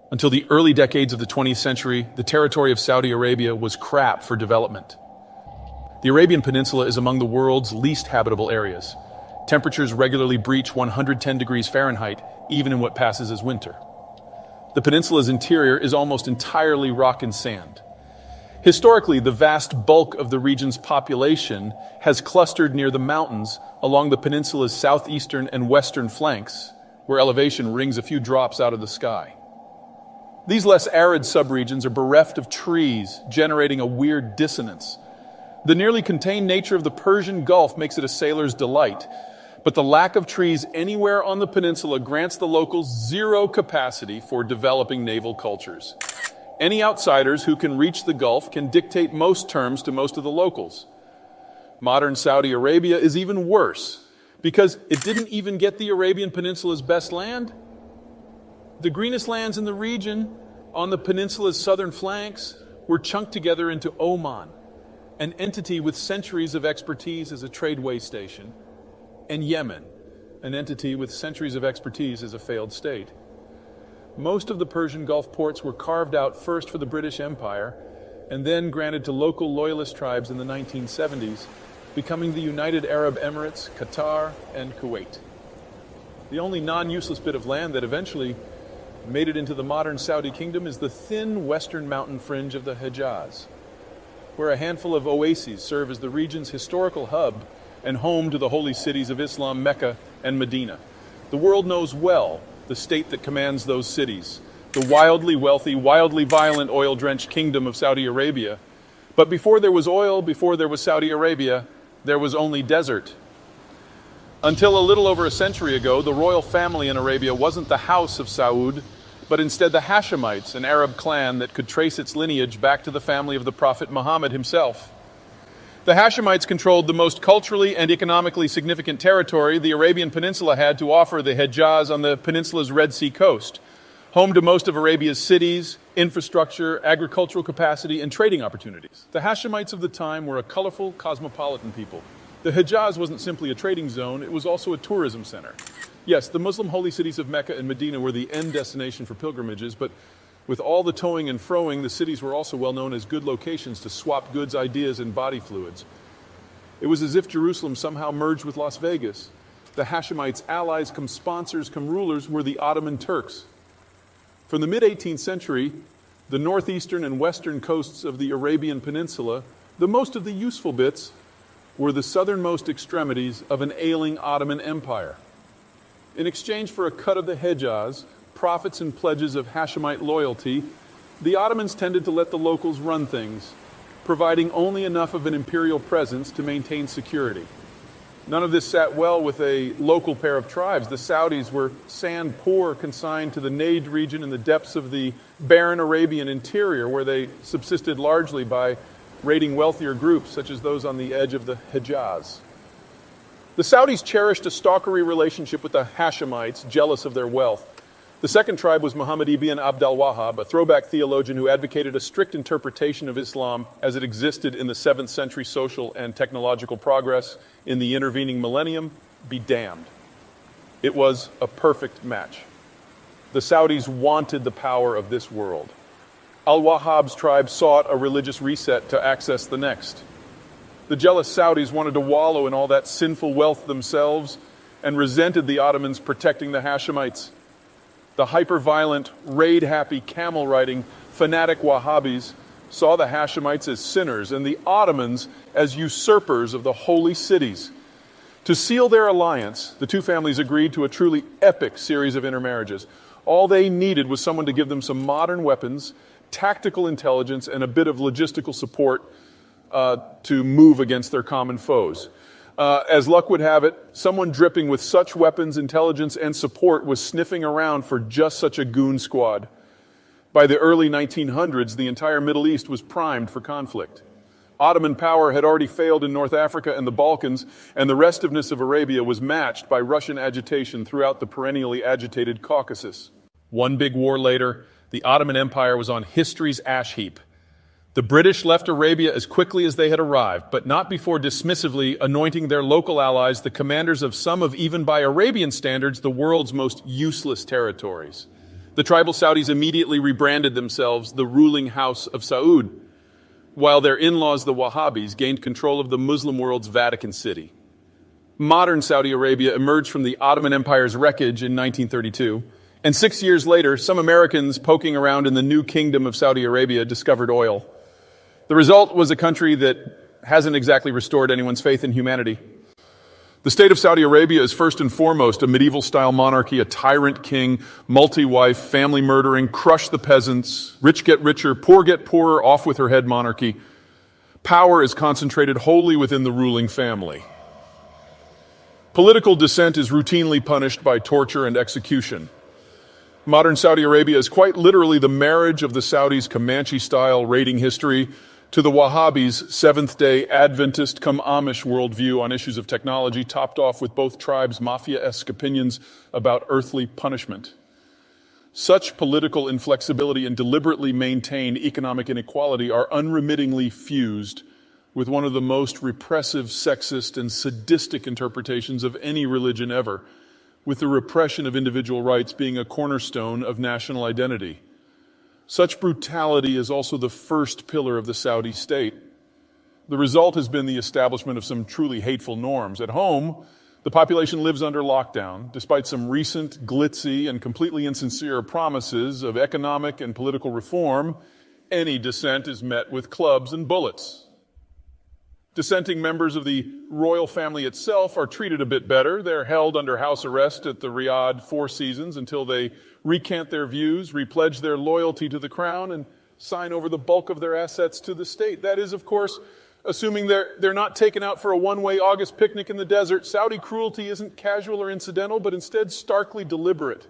Until the early decades of the 20th century, the territory of Saudi Arabia was crap for development. The Arabian Peninsula is among the world's least habitable areas. Temperatures regularly breach 110 degrees Fahrenheit, even in what passes as winter. The peninsula's interior is almost entirely rock and sand. Historically, the vast bulk of the region's population has clustered near the mountains along the peninsula's southeastern and western flanks, where elevation rings a few drops out of the sky. These less arid subregions are bereft of trees, generating a weird dissonance. The nearly contained nature of the Persian Gulf makes it a sailor's delight, but the lack of trees anywhere on the peninsula grants the locals zero capacity for developing naval cultures. Any outsiders who can reach the Gulf can dictate most terms to most of the locals. Modern Saudi Arabia is even worse, because it didn't even get the Arabian Peninsula's best land. The greenest lands in the region, on the peninsula's southern flanks, were chunked together into Oman, an entity with centuries of expertise as a tradeway station, and Yemen, an entity with centuries of expertise as a failed state. Most of the Persian Gulf ports were carved out first for the British Empire and then granted to local loyalist tribes in the 1970s, becoming the United Arab Emirates, Qatar, and Kuwait. The only non-useless bit of land that eventually made it into the modern Saudi kingdom is the thin western mountain fringe of the Hejaz, where a handful of oases serve as the region's historical hub and home to the holy cities of Islam, Mecca and Medina. The world knows well the state that commands those cities, the wildly wealthy, wildly violent, oil-drenched kingdom of Saudi Arabia. But before there was oil, before there was Saudi Arabia, there was only desert. Until a little over a century ago, the royal family in Arabia wasn't the House of Saud, but instead the Hashemites, an Arab clan that could trace its lineage back to the family of the Prophet Muhammad himself. The Hashemites controlled the most culturally and economically significant territory the Arabian Peninsula had to offer, the Hejaz on the peninsula's Red Sea coast, home to most of Arabia's cities, infrastructure, agricultural capacity, and trading opportunities. The Hashemites of the time were a colorful, cosmopolitan people. The Hejaz wasn't simply a trading zone, it was also a tourism center. Yes, the Muslim holy cities of Mecca and Medina were the end destination for pilgrimages, but with all the towing and froing, the cities were also well known as good locations to swap goods, ideas, and body fluids. It was as if Jerusalem somehow merged with Las Vegas. The Hashemites' allies, come sponsors, come rulers, were the Ottoman Turks. From the mid-18th century, the northeastern and western coasts of the Arabian Peninsula, the most of the useful bits, were the southernmost extremities of an ailing Ottoman Empire. In exchange for a cut of the Hejaz, profits and pledges of Hashemite loyalty, the Ottomans tended to let the locals run things, providing only enough of an imperial presence to maintain security. None of this sat well with a local pair of tribes. The Saudis were sand poor, consigned to the Najd region in the depths of the barren Arabian interior, where they subsisted largely by raiding wealthier groups, such as those on the edge of the Hejaz. The Saudis cherished a stalkery relationship with the Hashemites, jealous of their wealth. The second tribe was Muhammad ibn Abd al-Wahhab, a throwback theologian who advocated a strict interpretation of Islam as it existed in the 7th century social and technological progress in the intervening millennium. Be damned. It was a perfect match. The Saudis wanted the power of this world. Al-Wahhab's tribe sought a religious reset to access the next. The jealous Saudis wanted to wallow in all that sinful wealth themselves and resented the Ottomans protecting the Hashemites. The hyper-violent, raid-happy, camel-riding, fanatic Wahhabis saw the Hashemites as sinners and the Ottomans as usurpers of the holy cities. To seal their alliance, the two families agreed to a truly epic series of intermarriages. All they needed was someone to give them some modern weapons, tactical intelligence, and a bit of logistical support to move against their common foes. As luck would have it, someone dripping with such weapons, intelligence, and support was sniffing around for just such a goon squad. By the early 1900s, the entire Middle East was primed for conflict. Ottoman power had already failed in North Africa and the Balkans, and the restiveness of Arabia was matched by Russian agitation throughout the perennially agitated Caucasus. One big war later, the Ottoman Empire was on history's ash heap. The British left Arabia as quickly as they had arrived, but not before dismissively anointing their local allies the commanders of some of, even by Arabian standards, the world's most useless territories. The tribal Saudis immediately rebranded themselves the ruling house of Saud, while their in-laws, the Wahhabis, gained control of the Muslim world's Vatican City. Modern Saudi Arabia emerged from the Ottoman Empire's wreckage in 1932, and 6 years later, some Americans poking around in the new kingdom of Saudi Arabia discovered oil. The result was a country that hasn't exactly restored anyone's faith in humanity. The state of Saudi Arabia is first and foremost a medieval-style monarchy, a tyrant king, multi-wife, family-murdering, crush the peasants, rich get richer, poor get poorer, off with her head monarchy. Power is concentrated wholly within the ruling family. Political dissent is routinely punished by torture and execution. Modern Saudi Arabia is quite literally the marriage of the Saudis' Comanche-style raiding history to the Wahhabis' Seventh-day Adventist come Amish worldview on issues of technology, topped off with both tribes' mafia-esque opinions about earthly punishment. Such political inflexibility and deliberately maintained economic inequality are unremittingly fused with one of the most repressive, sexist, and sadistic interpretations of any religion ever, with the repression of individual rights being a cornerstone of national identity. Such brutality is also the first pillar of the Saudi state. The result has been the establishment of some truly hateful norms. At home, the population lives under lockdown, despite some recent, glitzy, and completely insincere promises of economic and political reform. Any dissent is met with clubs and bullets. Dissenting members of the royal family itself are treated a bit better. They're held under house arrest at the Riyadh Four Seasons until they recant their views, repledge their loyalty to the crown, and sign over the bulk of their assets to the state. That is, of course, assuming they're not taken out for a one-way August picnic in the desert. Saudi cruelty isn't casual or incidental, but instead starkly deliberate.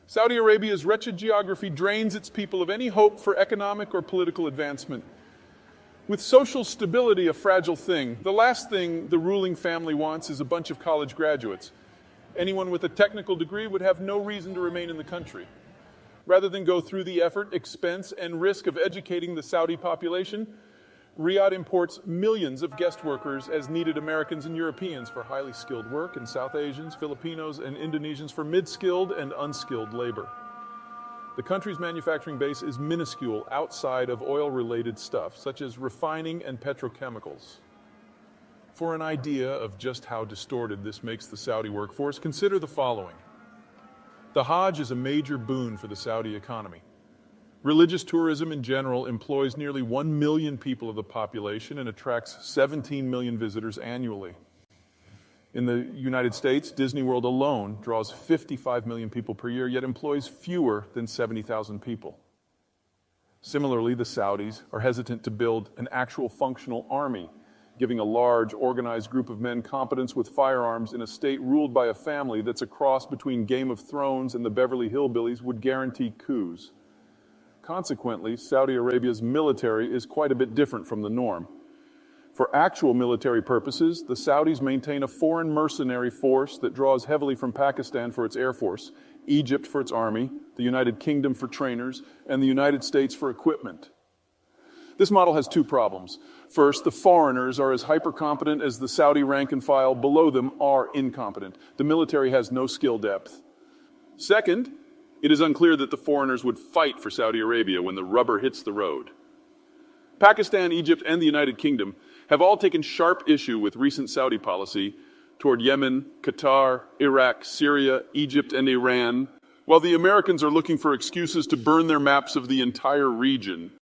Saudi Arabia's wretched geography drains its people of any hope for economic or political advancement. With social stability a fragile thing, the last thing the ruling family wants is a bunch of college graduates. Anyone with a technical degree would have no reason to remain in the country. Rather than go through the effort, expense, and risk of educating the Saudi population, Riyadh imports millions of guest workers as needed Americans and Europeans for highly skilled work, and South Asians, Filipinos, and Indonesians for mid-skilled and unskilled labor. The country's manufacturing base is minuscule outside of oil-related stuff, such as refining and petrochemicals. For an idea of just how distorted this makes the Saudi workforce, consider the following. The Hajj is a major boon for the Saudi economy. Religious tourism in general employs nearly 1 million people of the population and attracts 17 million visitors annually. In the United States, Disney World alone draws 55 million people per year, yet employs fewer than 70,000 people. Similarly, the Saudis are hesitant to build an actual functional army, giving a large, organized group of men competence with firearms in a state ruled by a family that's a cross between Game of Thrones and the Beverly Hillbillies would guarantee coups. Consequently, Saudi Arabia's military is quite a bit different from the norm. For actual military purposes, the Saudis maintain a foreign mercenary force that draws heavily from Pakistan for its air force, Egypt for its army, the United Kingdom for trainers, and the United States for equipment. This model has two problems. First, the foreigners are as hyper-competent as the Saudi rank and file below them are incompetent. The military has no skill depth. Second, it is unclear that the foreigners would fight for Saudi Arabia when the rubber hits the road. Pakistan, Egypt, and the United Kingdom have all taken sharp issue with recent Saudi policy toward Yemen, Qatar, Iraq, Syria, Egypt, and Iran, while the Americans are looking for excuses to burn their maps of the entire region.